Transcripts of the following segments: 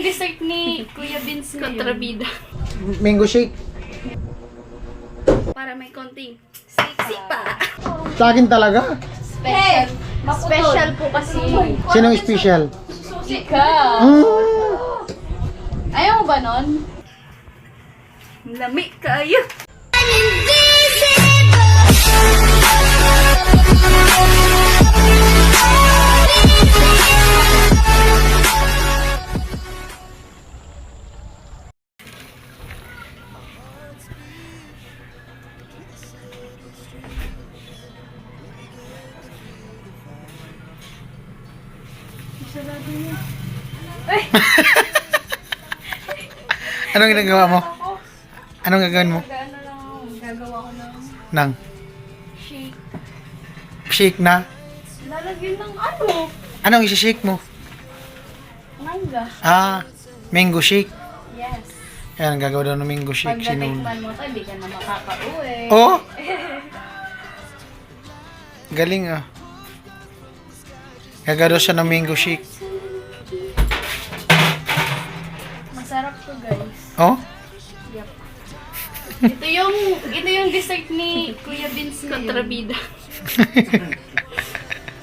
yung dessert ni Kuya Vince ngayon. Kontrabida. Mango shake. Para may konting sexy pa. Sa akin talaga. Special. Special po kasi. Sinong special? Ikaw. Ayaw mo ba nun? Lami kayo. Anong ginagawa mo? Anong gagawin mo? Ano lang, gagawa ko ng Nang shake. shake na? Lalagyan ng ano? Anong isi-shake mo? Mangga. Ah, mango shake. Yes. Ayan, gagawa daw ng mango Pag shake. natikman mo to, hindi ka na makaka-uwi. Oh! Galing ah. Gagawa daw siya ng mango shake. Masarap to, guys. Oh? Yep. Ito yung dessert ni Kuya Vince kontrabida.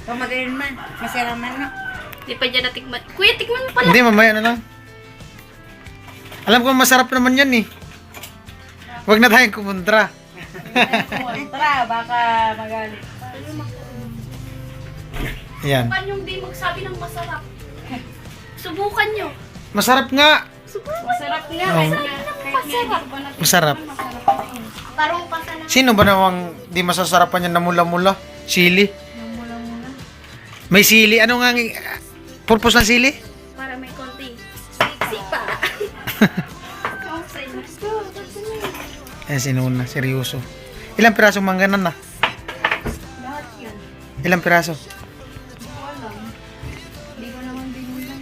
Pamagayon man. Masarap man na. Di pa dyan natikman. Kuya, tikman mo pala. Hindi, mamaya na lang. Alam ko masarap naman yan eh. Huwag na tayong kumontra. Tara, baka magalit. Ayan. Subukan yung di magsabi ng masarap. Subukan nyo. Masarap nga. Masarap nga. Oo. Masarap. Masarap. Parang pasa na. Sino ba namang di masasarapan yan na mula-mula? Sili? Mula-mula. May sili. Ano nga ang purpose ng sili? Para may konting sexy pa. Ayan, sinuna. Seryoso. Ilang pirasong mangganan na? Lahat yan. Ilang piraso? Hindi ko alam. Hindi ko naman binulan.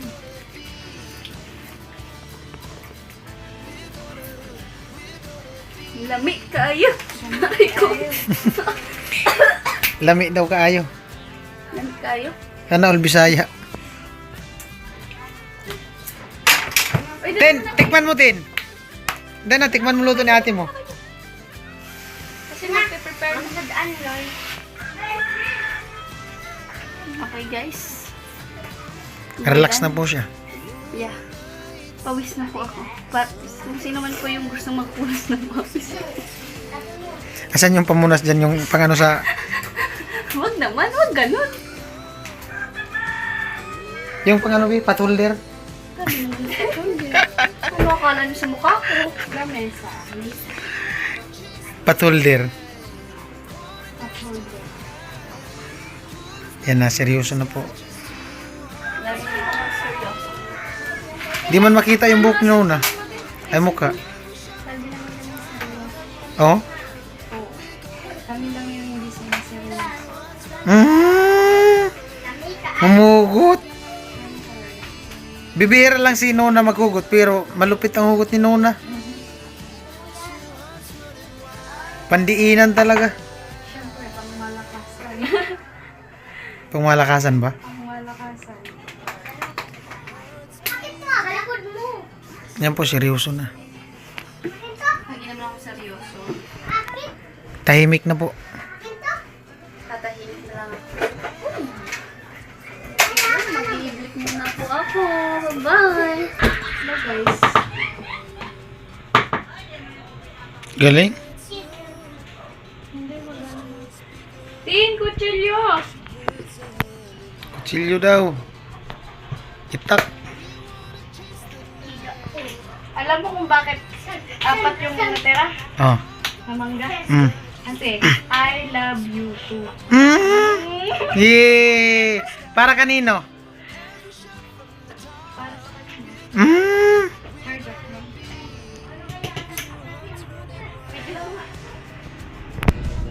Lami kayo. Ay ko. Lami daw kaayo. Lami kayo. Sana all Bisaya. Ay, Tin, tikman mo, Tin. Dana, tikman mo luto ni ate mo. kasi magpe-prepare na sa daan, Loy. Okay, guys. Relax na po siya. Yeah. Pawis na po ako. Kung sino man po yung gusto magpunas ng pawis. Asan yung pamunas dyan, yung pangano sa... Wag naman, wag ganun. Yung pangano, patholder. Sabi naman sa shoulder. Ano akala niyo sa mukha ko? Lamesa. Patholder. Shoulder. Yan na, seryoso na po. Lagi ko naman seryoso. Di man makita yung buhok niyo na. Ay, mukha. Sabi naman naman seryoso. Oh? Oo. Kami lang yung hindi sinaseryoso. Humugot. Bibihira lang si Nona maghugot, pero malupit ang hugot ni Nona. Pandiinan talaga. Siyempre, pangmalakasan. Pangmalakasan ba? Pangmalakasan. Yan po, seryoso na. Lagi naman ako seryoso. Tahimik na po. Tatahimik na lang ako. Mag-i-iblik muna po ako. Bye! Bye, guys. Galing. Hindi, maganda. Tin, kutsilyo! Kutsilyo daw. Itak. Alam mo kung bakit apat yung natira Oh. na mangga? Mm. Kasi, I love you too. Yay! Para kanino? Para sa kanya. Hard rock lang. Pwede lang nga.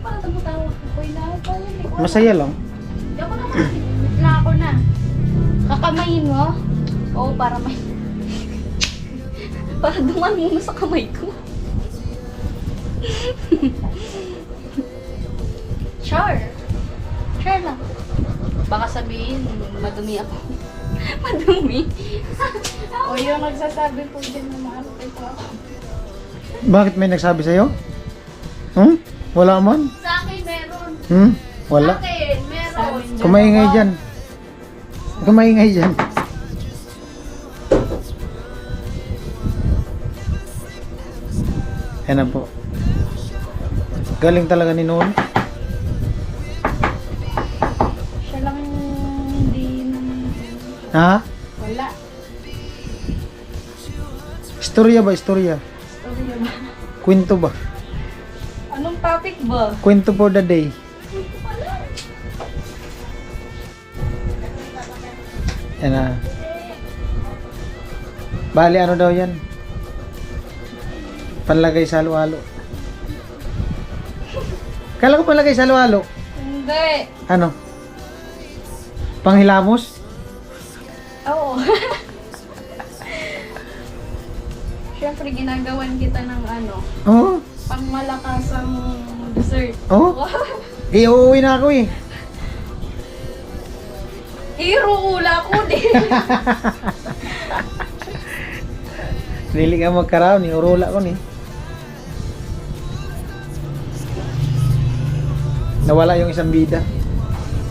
Parang tumutawa ko. Uy, parang hindi ko. Masaya lang. Hindi ako naman. Na ako na. Kakamayin mo? Oo, para may... para duman muna sa kamay ko. Char. Char lang. Baka sabihin, madumi ako. Madumi. O yung nagsasabi po dyan na maarte po ako. Bakit may nagsabi sa'yo? Hmm? Wala man? Sa akin meron. Hmm? Wala. Sa akin meron. Kumaingay dyan. Kumaingay dyan. Yan na po. Galing talaga ni Noon. Siya lang hindi Ha? wala. Istorya ba? Istorya? Storya ba? Kwento ba? Anong topic ba? Kwento for the day. Yan na. Bali, ano daw yan? Panlagay sa halo-halo. Kala ko panlagay sa halo-halo. Hindi. Ano? Panghilamos? Oo. Siyempre, ginagawan kita ng ano, Oo. pangmalakasang dessert. Oo. Uuwi na ako eh. Iruula ko din. Dili ka magkaraw ni urula ko ni. Nawala yung isang bida.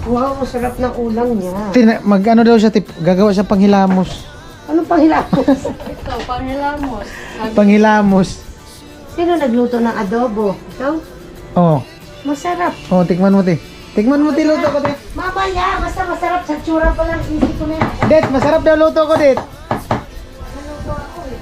Wow, masarap ng ulam niya. Mag-ano daw siya, gagawa siya panghilamos. Anong panghilamos? Ikaw, panghilamos. Panghilamos. Sino nagluto ng adobo? Ikaw? Oo. Masarap. Oh, tikman mo ti. Tikman mo ti luto ko ti. Mamaya, basta masarap sa tsura pa lang. Isip ko na yan. Det, masarap daw luto ko, Det. Naluto ako eh.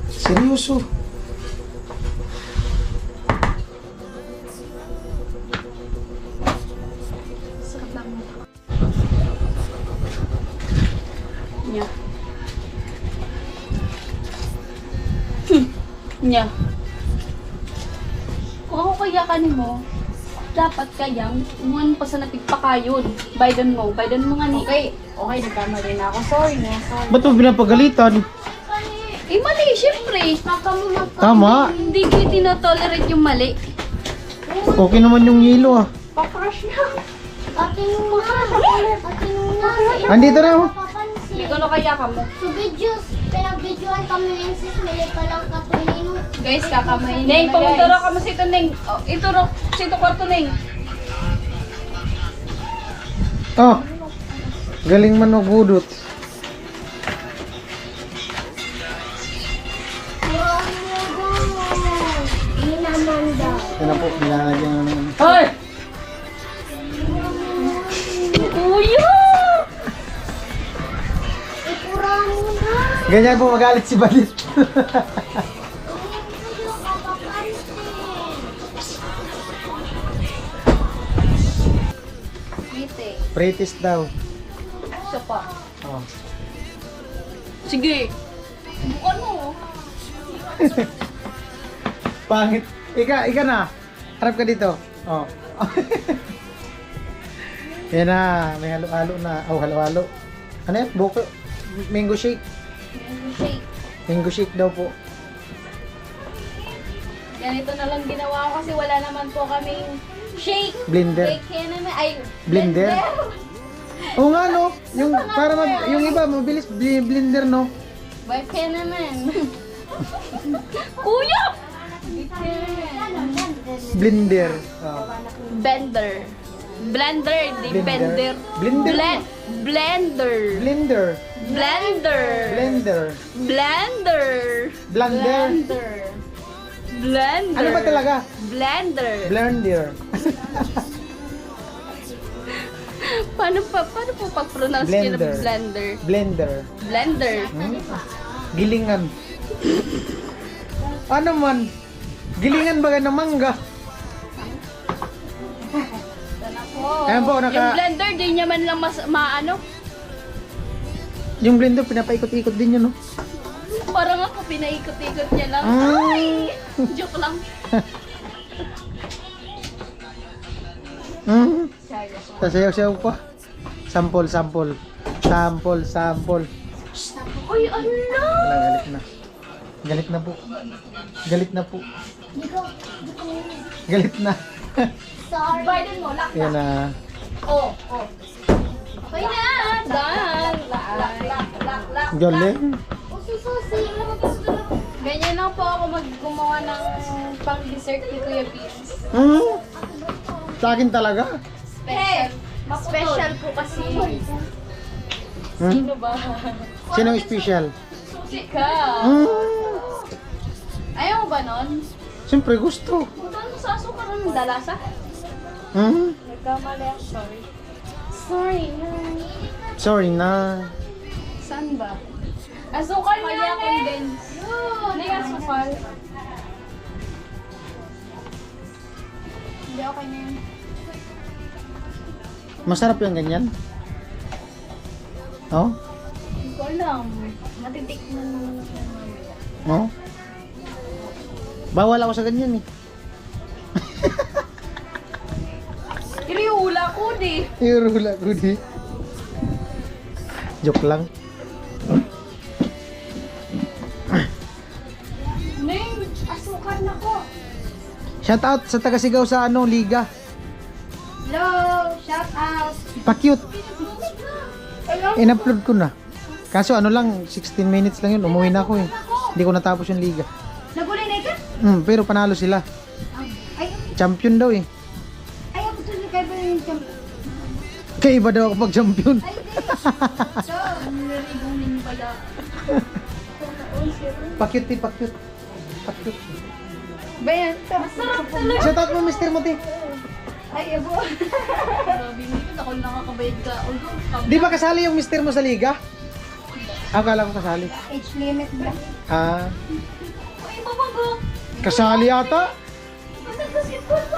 Seryoso. Sarap lang mo. Nya. Nya. Kung ako kaya kanin mo, dapat kayang umuan pa sa napigpakayon. Biden mo nga ni. Okay. Okay, nagkamali na ako. Sorry na. Sorry. Ba't mo pinapagalitan? Eh mali, syempre. Tama. Hindi ko tinotolerate yung mali. Okay naman yung yelo ah. Pa-crush na. Ate nung mga Andito na oh. Hindi ko na kaya ka mo. So videos, pinag-videoan kami ng sis, mali pa lang katunino. Guys, kakamain Neng, na, pumuturo guys. ka mo sito, Neng. Oh, ituro, sito kwarto, Neng. Oh. Galing man magbudot. Hindi naman daw. Yan na po, nilalagyan na naman. Hoy! Kuya! Ipura mo na. Ganyan po magalit si Balit. Hindi mo kapapansin. Ngiti. Prettiest daw. Isa pa. Oh. Sige. Bukan mo. Pangit. Ika na. Harap ka dito. Oh. Yan na. May halo-halo na. Oh, halo-halo. Ano yan? Buko. Mango shake. Shake. Mango shake daw po. Ganito na lang ginawa ko kasi wala naman po kaming shake. Blender. Shake yan naman. Ay, Blender? Oo nga no. Yung para yung iba mabilis blender no. Bike yan naman. Kuya! Blender. Oh. Bender. Blender, di Blender. bender. Blender. Blender. Blender. Blender. Blender. Blender. Blender. Blender. Ano ba talaga? Blender. Blender. Paano po pag-pronounce nyo Blender. ng blender? Blender. Blender. Gilingan. Ano man? Gilingan ba ng mangga? Ayan po, Yung blender, di niya man lang maano. Yung blender, pinapaikot-ikot din yun, no? Parang ako, pinaikot-ikot niya lang. Ah. Ay! Joke lang. Sasayaw-sayaw pa. Sample. Uy, ano? Wala, galit na po. Galit na. Sorry. Biden mo, lock. Yan na. Oh. Okay na. Done. Lock. Galing. Susi. Ganyan lang po ako gumawa ng pang-dessert ni Kuya Beans. Sa akin talaga. Hey! Special po kasi. Sino ba? Sino ang special? Susi ka. Ayaw mo ba nun? Siyempre gusto. Punta mo sa asukar ng dalasa. Nagkamali ako, sorry. Sorry na. Saan ba? Asukal Kaya niya eh! condense. Hindi asukal. Hindi, okay na yun. Masarap yung ganyan. Oh? Hindi ko alam. Matitikman mo na siya mamaya. Oh? Bawal ako sa ganyan eh. Iriula ko di. Irula ko di. Joke lang. Neng, asukar na ko. Shout out sa taga-Sigaw sa liga. Hello! Shout out! Pa-cute. In-upload ko na. Kaso lang, 16 minutes lang yun. Umuwi na ako eh. Hindi ko natapos yung liga. Nagulay na ikaw? Pero panalo sila. Ay, Champion daw eh. ayaw ko tuloy kayo ba yung champ? Kaiba daw ako pag champion. Ay, hindi. So, Naribunin pala. Pa-cute eh, pa-cute. ba yan? Masarap talaga. Shout out mo, Mr. Moti. Ay, abo. Grabe nito. Ako nakakabayad ka. Di ba kasali yung Mr. mo sa liga? Akala ko kasali. Age limit ba? Uy, babago. Kasali yata.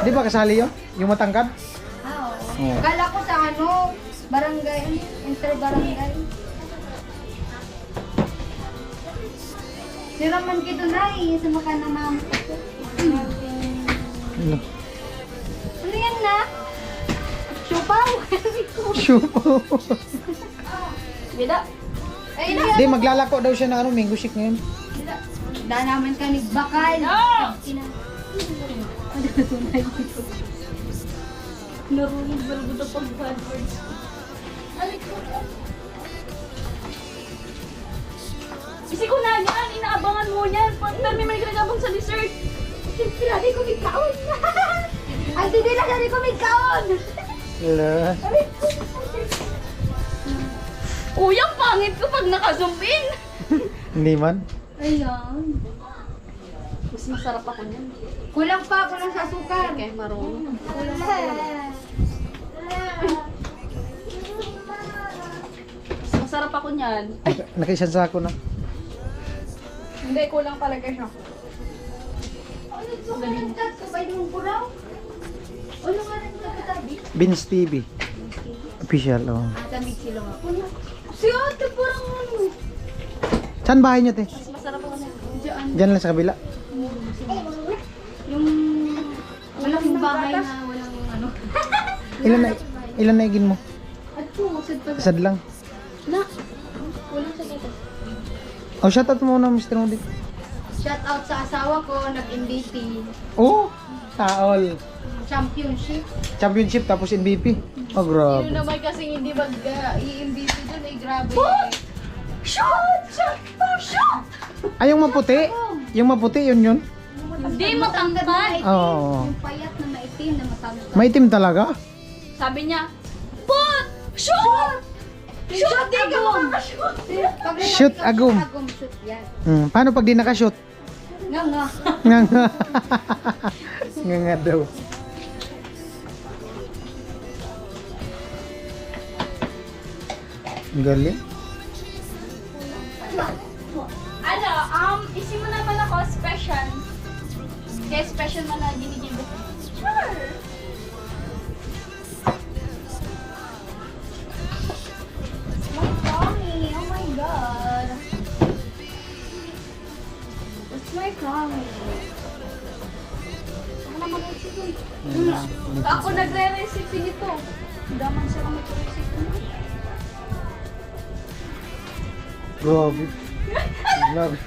Di ba kasali yun? Yung matangkad? Ah, oo. Oo. Kala ko sa barangay, inter-barangay. Siraman kito na sa maka na ma'am. Ano yan na? Chupaw! Shupo. Bila. Ay, Di, maglalako daw siya ng mango shake ngayon. da naman ka bakal. Narunod ba na pag bad words? Kasi ko na yan, inaabangan mo yan. Pag may ginagabang sa dessert. Siyempre, ko may kaon. Ay, hindi na ko may kaon. Wala. Kuya, pangit ko pag naka-zoom in. Hindi man. Ayan. Mas masarap ako niyan. Kulang sa sukar. Okay, marunong. Mas masarap ako niyan. Nakaisang sako na. Hindi, kulang talaga siya. Ano nga rin kapatabi? Beans TV. Official, oh. Tamig sila nga. Si ate parang ano. Saan bahay niyo, te? Mas masarap ako niyan. Diyan lang sa kabila. Yung malaking bahay na walang ano. Ilan na igin mo? At pumusad pa. Sad lang. Na, walang sa dito. Oh, shout out mo na, Mr. Modi. Shout out sa asawa ko, nag-MVP. Oh, taol. Championship. Championship tapos MVP. Oh, Sino grabe. naman kasing hindi mag-i-MVP dun ay grabe. Ay, yung maputi. Yung maputi, yun. Hindi matangkad. Oo. Yung payat na maitim na matangkad. Maitim talaga. Sabi niya, Put! Shoot! Shoot! Di ka Agum! makakashoot. Pag Shoot, agum. Agum, shoot yan. Paano pag di nakashoot? Nga nga. Nga nga. Nga nga daw. Ang galing. Isi mo naman ako, special. Kaya special mo na ginigil ko. Sure! My tummy! Oh my God! Ako nagre-recipe nito. Daman siya kung nagre-recipe nito. Grabe. Grabe.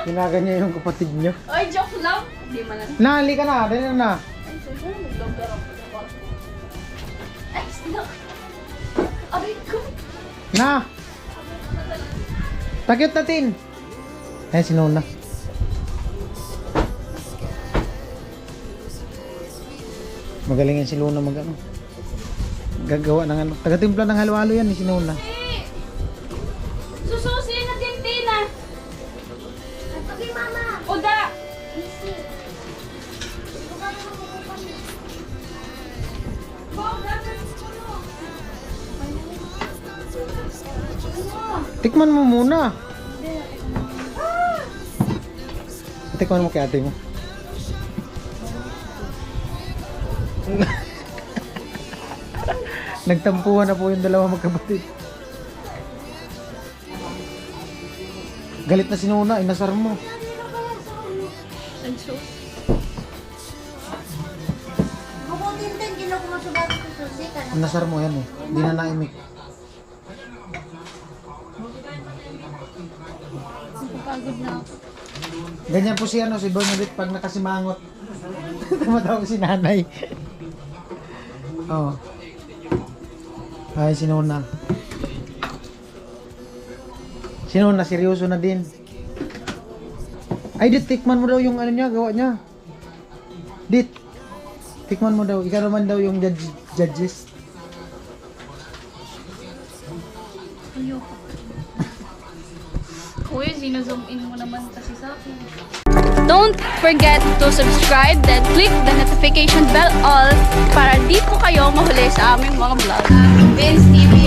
Kinaganyan yung kapatid niyo. Ay, joke lang. Hindi man lang. Nali ka na, dali na. Ay, so naglogar ako sa kwarto. Ay, snap. Aray ko. Na! Takot natin! Ayan si Nona. Magaling yan si Luna mag ano. Gagawa ng ano. Taga-timpla ng halo-halo yan ni si Nona. Sususi na tintina. Ito kay mama. Oda. Easy. Tikman mo muna. Tikman mo kay ate mo. Nagtampuhan na po yung dalawa magkapatid. Galit na si Nona, inasar mo. Mabutin din, ginawa ko masugat ko susi ka na. Inasar mo yan eh. Hindi na naimik. Pagod na ako. Ganyan po si ano, si Bernadette pag nakasimangot. Tumatawa si nanay. Oo. Ay, si Nona. Si Nona, seryoso na din. Ay, Dit, tikman mo daw yung ano niya, gawa niya. Dit, tikman mo daw. Ikaw naman daw yung judges. Ayoko. Kuya, zoom in mo naman kasi sa akin. Don't forget to subscribe then click the notification bell all para di po kayo mahuli sa aming mga vlog. Vince TV